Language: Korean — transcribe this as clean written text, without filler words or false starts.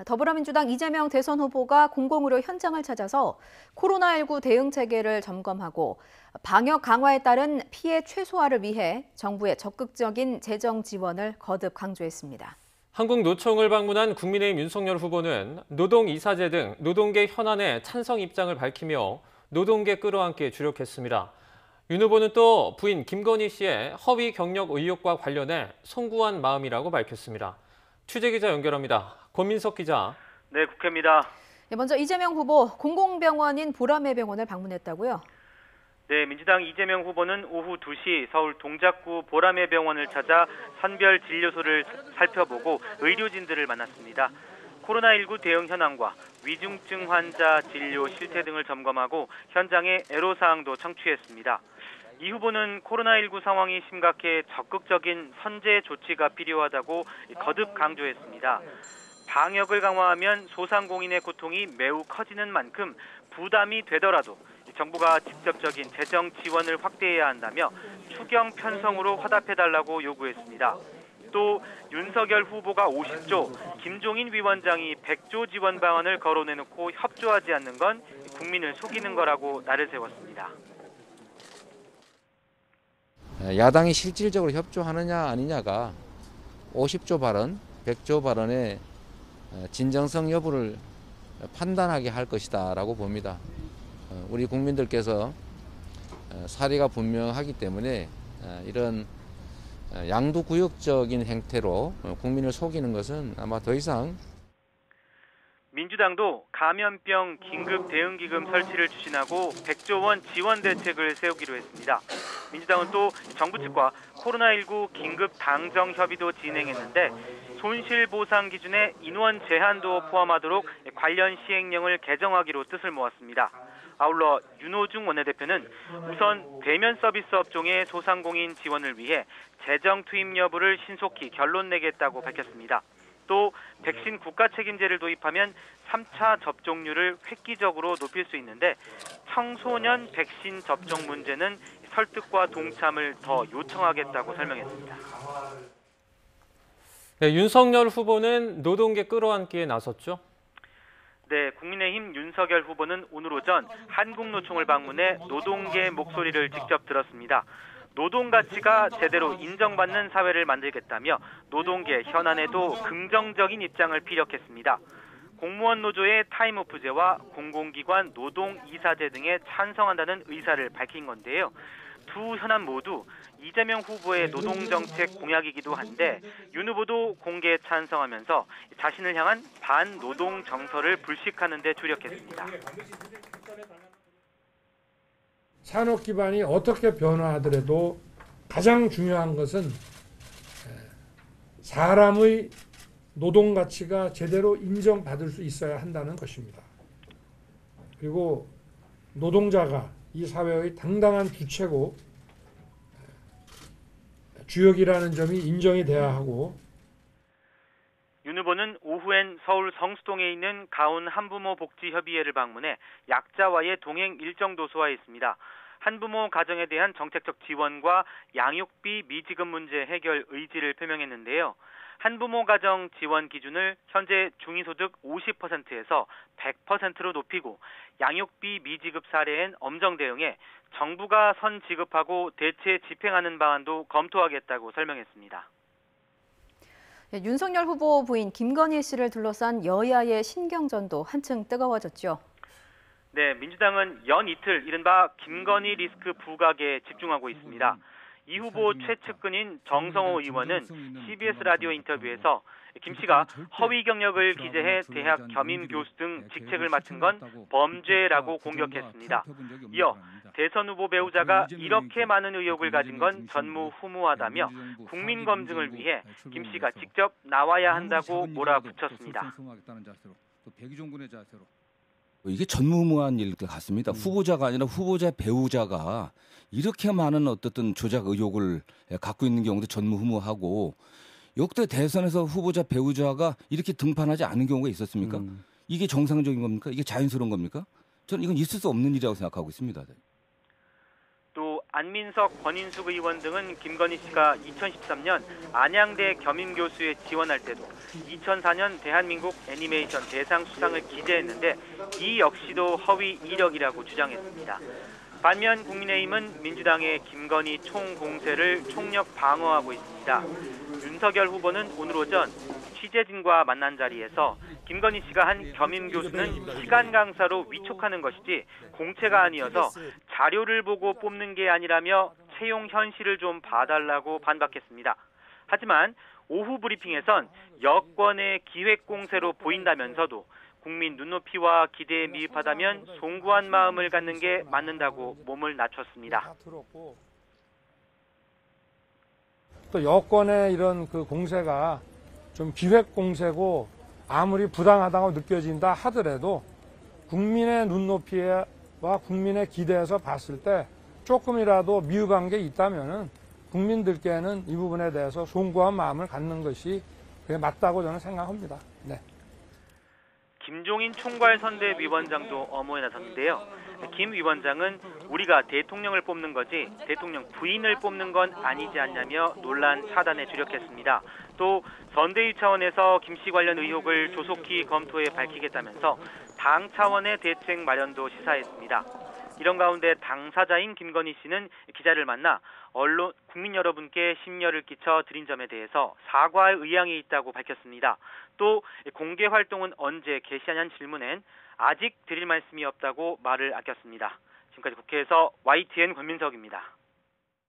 더불어민주당 이재명 대선 후보가 공공의료 현장을 찾아서 코로나19 대응 체계를 점검하고 방역 강화에 따른 피해 최소화를 위해 정부의 적극적인 재정 지원을 거듭 강조했습니다. 한국노총을 방문한 국민의힘 윤석열 후보는 노동이사제 등 노동계 현안에 찬성 입장을 밝히며 노동계 끌어안기에 주력했습니다. 윤 후보는 또 부인 김건희 씨의 허위 경력 의혹과 관련해 송구한 마음이라고 밝혔습니다. 취재기자 연결합니다. 권민석 기자. 네, 국회입니다. 먼저 이재명 후보 공공병원인 보라매 병원을 방문했다고요? 네, 민주당 이재명 후보는 오후 2시 서울 동작구 보라매 병원을 찾아 선별 진료소를 살펴보고 의료진들을 만났습니다. 코로나19 대응 현황과 위중증 환자 진료 실태 등을 점검하고 현장의 애로사항도 청취했습니다. 이 후보는 코로나19 상황이 심각해 적극적인 선제 조치가 필요하다고 거듭 강조했습니다. 방역을 강화하면 소상공인의 고통이 매우 커지는 만큼 부담이 되더라도 정부가 직접적인 재정 지원을 확대해야 한다며 추경 편성으로 화답해달라고 요구했습니다. 또 윤석열 후보가 50조, 김종인 위원장이 100조 지원 방안을 거론해놓고 협조하지 않는 건 국민을 속이는 거라고 날을 세웠습니다. 야당이 실질적으로 협조하느냐 아니냐가 50조 발언, 100조 발언의 진정성 여부를 판단하게 할 것이다라고 봅니다. 우리 국민들께서 사리가 분명하기 때문에 이런 양도구역적인 행태로 국민을 속이는 것은 아마 더 이상. 민주당도 감염병 긴급대응기금 설치를 추진하고 100조 원 지원 대책을 세우기로 했습니다. 민주당은 또 정부 측과 코로나19 긴급 당정 협의도 진행했는데 손실보상 기준에 인원 제한도 포함하도록 관련 시행령을 개정하기로 뜻을 모았습니다. 아울러 윤호중 원내대표는 우선 대면 서비스 업종의 소상공인 지원을 위해 재정 투입 여부를 신속히 결론 내겠다고 밝혔습니다. 또 백신 국가 책임제를 도입하면 3차 접종률을 획기적으로 높일 수 있는데 청소년 백신 접종 문제는 설득과 동참을 더 요청하겠다고 설명했습니다. 네, 윤석열 후보는 노동계 끌어안기에 나섰죠? 네, 국민의힘 윤석열 후보는 오늘 오전 한국노총을 방문해 노동계 목소리를 직접 들었습니다. 노동 가치가 제대로 인정받는 사회를 만들겠다며 노동계 현안에도 긍정적인 입장을 피력했습니다. 공무원 노조의 타임오프제와 공공기관 노동이사제 등에 찬성한다는 의사를 밝힌 건데요. 두 현안 모두 이재명 후보의 노동정책 공약이기도 한데 윤 후보도 공개 찬성하면서 자신을 향한 반노동 정서를 불식하는 데 주력했습니다. 산업 기반이 어떻게 변화하더라도 가장 중요한 것은 사람의 노동 가치가 제대로 인정받을 수 있어야 한다는 것입니다. 그리고 노동자가 이 사회의 당당한 주체고 주역이라는 점이 인정이 돼야 하고. 윤 후보는 오후엔 서울 성수동에 있는 가온 한부모 복지협의회를 방문해 약자와의 동행 일정도 소화했습니다. 한부모 가정에 대한 정책적 지원과 양육비 미지급 문제 해결 의지를 표명했는데요. 한부모 가정 지원 기준을 현재 중위소득 50%에서 100%로 높이고 양육비 미지급 사례엔 엄정 대응해 정부가 선 지급하고 대체 집행하는 방안도 검토하겠다고 설명했습니다. 윤석열 후보 부인 김건희 씨를 둘러싼 여야의 신경전도 한층 뜨거워졌죠. 네, 민주당은 연 이틀 이른바 김건희 리스크 부각에 집중하고 있습니다. 이 후보 최측근인 정성호 의원은 CBS 라디오 인터뷰에서 김 씨가 허위 경력을 기재해 대학 겸임 교수 등 직책을 맡은 건 범죄라고 공격했습니다. 이어 대선 후보 배우자가 이렇게 많은 의혹을 가진 건 전무후무하다며 국민 검증을 위해 김 씨가 직접 나와야 한다고 몰아붙였습니다. 이게 전무후무한 일 같습니다. 후보자가 아니라 후보자 배우자가 이렇게 많은 어떻든 조작 의혹을 갖고 있는 경우도 전무후무하고 역대 대선에서 후보자 배우자가 이렇게 등판하지 않은 경우가 있었습니까? 이게 정상적인 겁니까? 이게 자연스러운 겁니까? 저는 이건 있을 수 없는 일이라고 생각하고 있습니다. 또 안민석, 권인숙 의원 등은 김건희 씨가 2013년 안양대 겸임교수에 지원할 때도 2004년 대한민국 애니메이션 대상 수상을 기재했는데 이 역시도 허위 이력이라고 주장했습니다. 반면 국민의힘은 민주당의 김건희 총공세를 총력 방어하고 있습니다. 윤석열 후보는 오늘 오전 취재진과 만난 자리에서 김건희 씨가 한 겸임교수는 시간 강사로 위촉하는 것이지 공채가 아니어서 자료를 보고 뽑는 게 아니라며 채용 현실을 좀 봐달라고 반박했습니다. 하지만 오후 브리핑에선 여권의 기획공세로 보인다면서도 국민 눈높이와 기대에 미흡하다면 송구한 마음을 갖는 게 맞는다고 몸을 낮췄습니다. 또 여권의 이런 그 공세가 좀 기획 공세고 아무리 부당하다고 느껴진다 하더라도 국민의 눈높이와 국민의 기대에서 봤을 때 조금이라도 미흡한 게 있다면은 국민들께는 이 부분에 대해서 송구한 마음을 갖는 것이 그게 맞다고 저는 생각합니다. 네. 김종인 총괄선대위원장도 엄호에 나섰는데요. 김 위원장은 우리가 대통령을 뽑는 거지 대통령 부인을 뽑는 건 아니지 않냐며 논란 차단에 주력했습니다. 또 선대위 차원에서 김 씨 관련 의혹을 조속히 검토해 밝히겠다면서 당 차원의 대책 마련도 시사했습니다. 이런 가운데 당사자인 김건희 씨는 기자를 만나 국민 여러분께 심려를 끼쳐 드린 점에 대해서 사과할 의향이 있다고 밝혔습니다. 또 공개 활동은 언제 개시하냐는 질문엔 아직 드릴 말씀이 없다고 말을 아꼈습니다. 지금까지 국회에서 YTN 권민석입니다.